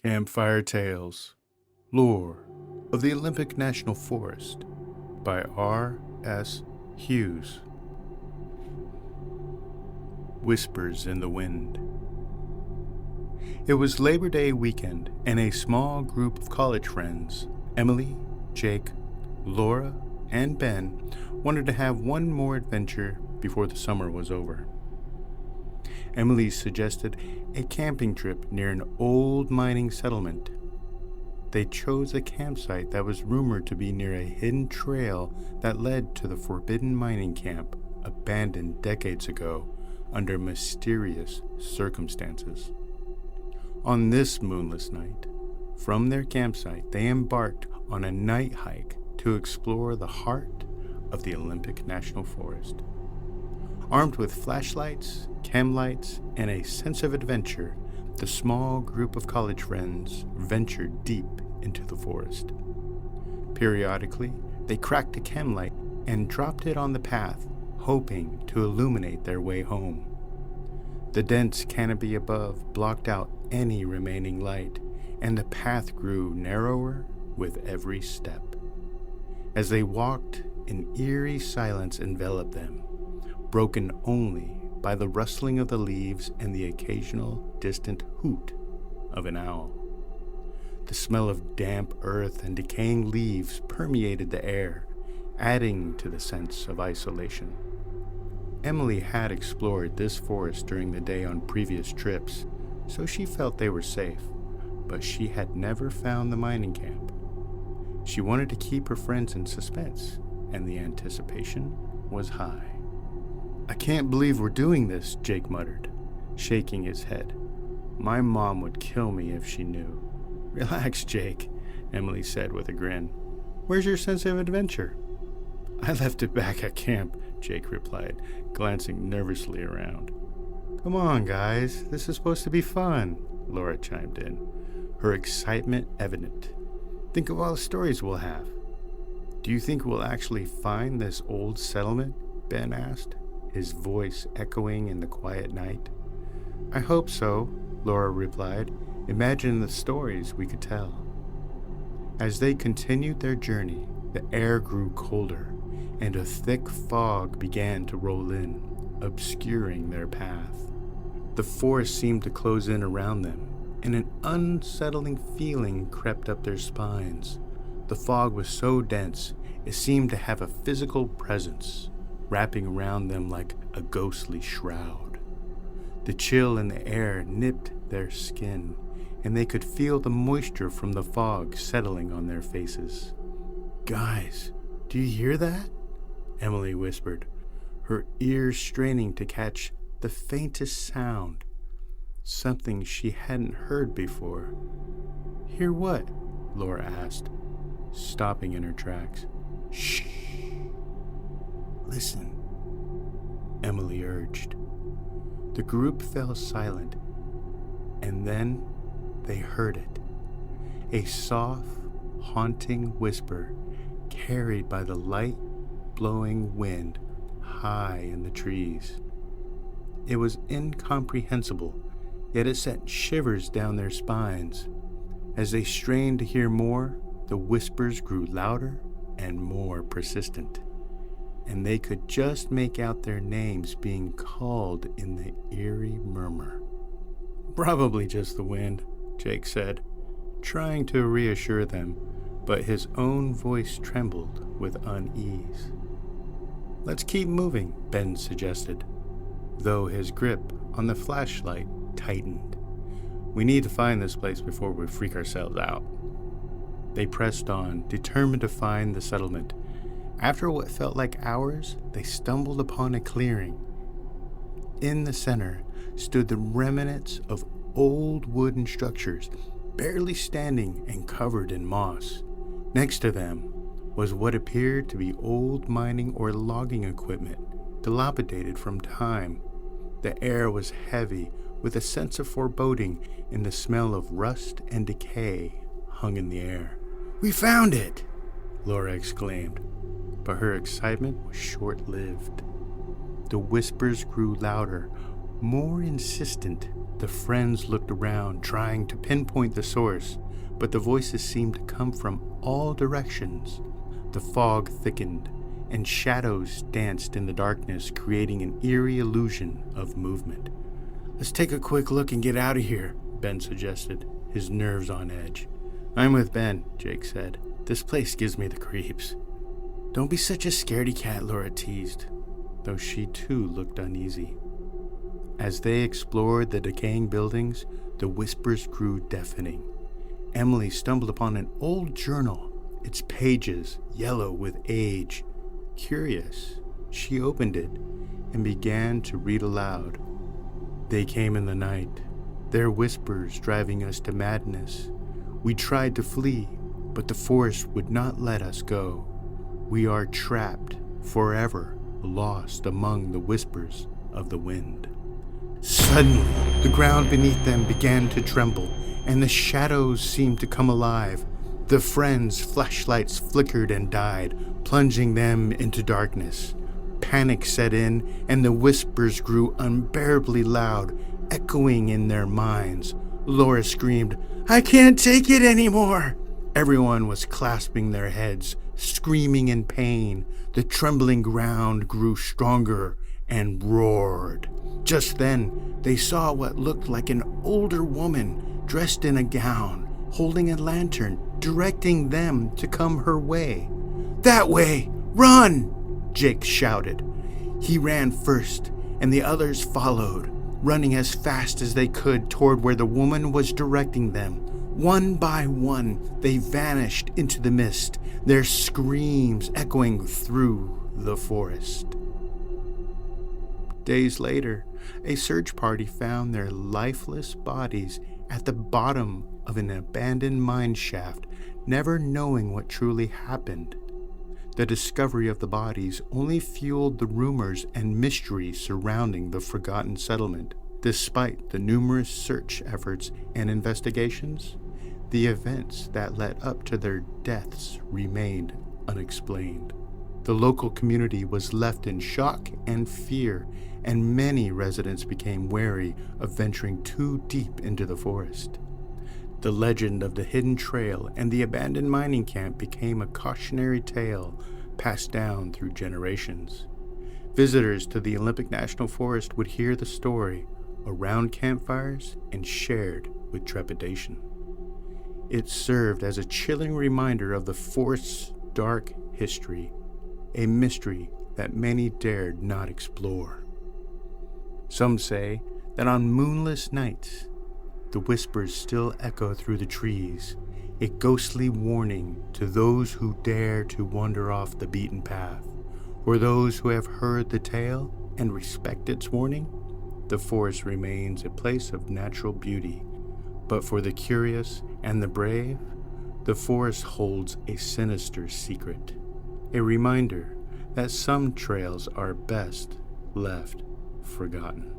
Campfire Tales, Lore of the Olympic National Forest by R.S. Hughes. Whispers in the Wind. It was Labor Day weekend, and a small group of college friends, Emily, Jake, Laura, and Ben, wanted to have one more adventure before the summer was over. Emily suggested a camping trip near an old mining settlement. They chose a campsite that was rumored to be near a hidden trail that led to the forbidden mining camp abandoned decades ago under mysterious circumstances. On this moonless night, from their campsite, they embarked on a night hike to explore the heart of the Olympic National Forest. Armed with flashlights, chem lights, and a sense of adventure, the small group of college friends ventured deep into the forest. Periodically, they cracked a chem light and dropped it on the path, hoping to illuminate their way home. The dense canopy above blocked out any remaining light, and the path grew narrower with every step. As they walked, an eerie silence enveloped them, broken only by the rustling of the leaves and the occasional distant hoot of an owl. The smell of damp earth and decaying leaves permeated the air, adding to the sense of isolation. Emily had explored this forest during the day on previous trips, so she felt they were safe, but she had never found the mining camp. She wanted to keep her friends in suspense, and the anticipation was high. "I can't believe we're doing this," Jake muttered, shaking his head. "My mom would kill me if she knew." "Relax, Jake," Emily said with a grin. "Where's your sense of adventure?" "I left it back at camp," Jake replied, glancing nervously around. "Come on, guys, this is supposed to be fun," Laura chimed in, her excitement evident. "Think of all the stories we'll have." "Do you think we'll actually find this old settlement?" Ben asked, his voice echoing in the quiet night. "I hope so," Laura replied. "Imagine the stories we could tell." As they continued their journey, the air grew colder, and a thick fog began to roll in, obscuring their path. The forest seemed to close in around them, and an unsettling feeling crept up their spines. The fog was so dense, it seemed to have a physical presence, wrapping around them like a ghostly shroud. The chill in the air nipped their skin, and they could feel the moisture from the fog settling on their faces. "Guys, do you hear that?" Emily whispered, her ears straining to catch the faintest sound, something she hadn't heard before. "Hear what?" Laura asked, stopping in her tracks. "Shh! Listen," Emily urged. The group fell silent, and then they heard it. A soft, haunting whisper carried by the light, blowing wind high in the trees. It was incomprehensible, yet it sent shivers down their spines. As they strained to hear more, the whispers grew louder and more persistent, and they could just make out their names being called in the eerie murmur. "Probably just the wind," Jake said, trying to reassure them, but his own voice trembled with unease. "Let's keep moving," Ben suggested, though his grip on the flashlight tightened. "We need to find this place before we freak ourselves out." They pressed on, determined to find the settlement. After what felt like hours, they stumbled upon a clearing. In the center stood the remnants of old wooden structures, barely standing and covered in moss. Next to them was what appeared to be old mining or logging equipment, dilapidated from time. The air was heavy with a sense of foreboding, and the smell of rust and decay hung in the air. "We found it!" Laura exclaimed, but her excitement was short-lived. The whispers grew louder, more insistent. The friends looked around, trying to pinpoint the source, but the voices seemed to come from all directions. The fog thickened, and shadows danced in the darkness, creating an eerie illusion of movement. "Let's take a quick look and get out of here," Ben suggested, his nerves on edge. "I'm with Ben," Jake said. "This place gives me the creeps." "Don't be such a scaredy cat," Laura teased, though she too looked uneasy. As they explored the decaying buildings, the whispers grew deafening. Emily stumbled upon an old journal, its pages yellow with age. Curious, she opened it and began to read aloud. "They came in the night, their whispers driving us to madness. We tried to flee, but the forest would not let us go. We are trapped, forever lost among the whispers of the wind." Suddenly, the ground beneath them began to tremble, and the shadows seemed to come alive. The friends' flashlights flickered and died, plunging them into darkness. Panic set in, and the whispers grew unbearably loud, echoing in their minds. Laura screamed, "I can't take it anymore!" Everyone was clasping their heads, screaming in pain. The trembling ground grew stronger and roared. Just then, they saw what looked like an older woman dressed in a gown, holding a lantern, directing them to come her way. "That way! Run!" Jake shouted. He ran first, and the others followed, running as fast as they could toward where the woman was directing them. One by one, they vanished into the mist, their screams echoing through the forest. Days later, a search party found their lifeless bodies at the bottom of an abandoned mine shaft, never knowing what truly happened. The discovery of the bodies only fueled the rumors and mystery surrounding the forgotten settlement. Despite the numerous search efforts and investigations, the events that led up to their deaths remained unexplained. The local community was left in shock and fear, and many residents became wary of venturing too deep into the forest. The legend of the hidden trail and the abandoned mining camp became a cautionary tale passed down through generations. Visitors to the Olympic National Forest would hear the story around campfires and shared with trepidation. It served as a chilling reminder of the forest's dark history, a mystery that many dared not explore. Some say that on moonless nights, the whispers still echo through the trees, a ghostly warning to those who dare to wander off the beaten path, or those who have heard the tale and respect its warning. The forest remains a place of natural beauty, but for the curious and the brave, the forest holds a sinister secret, a reminder that some trails are best left forgotten.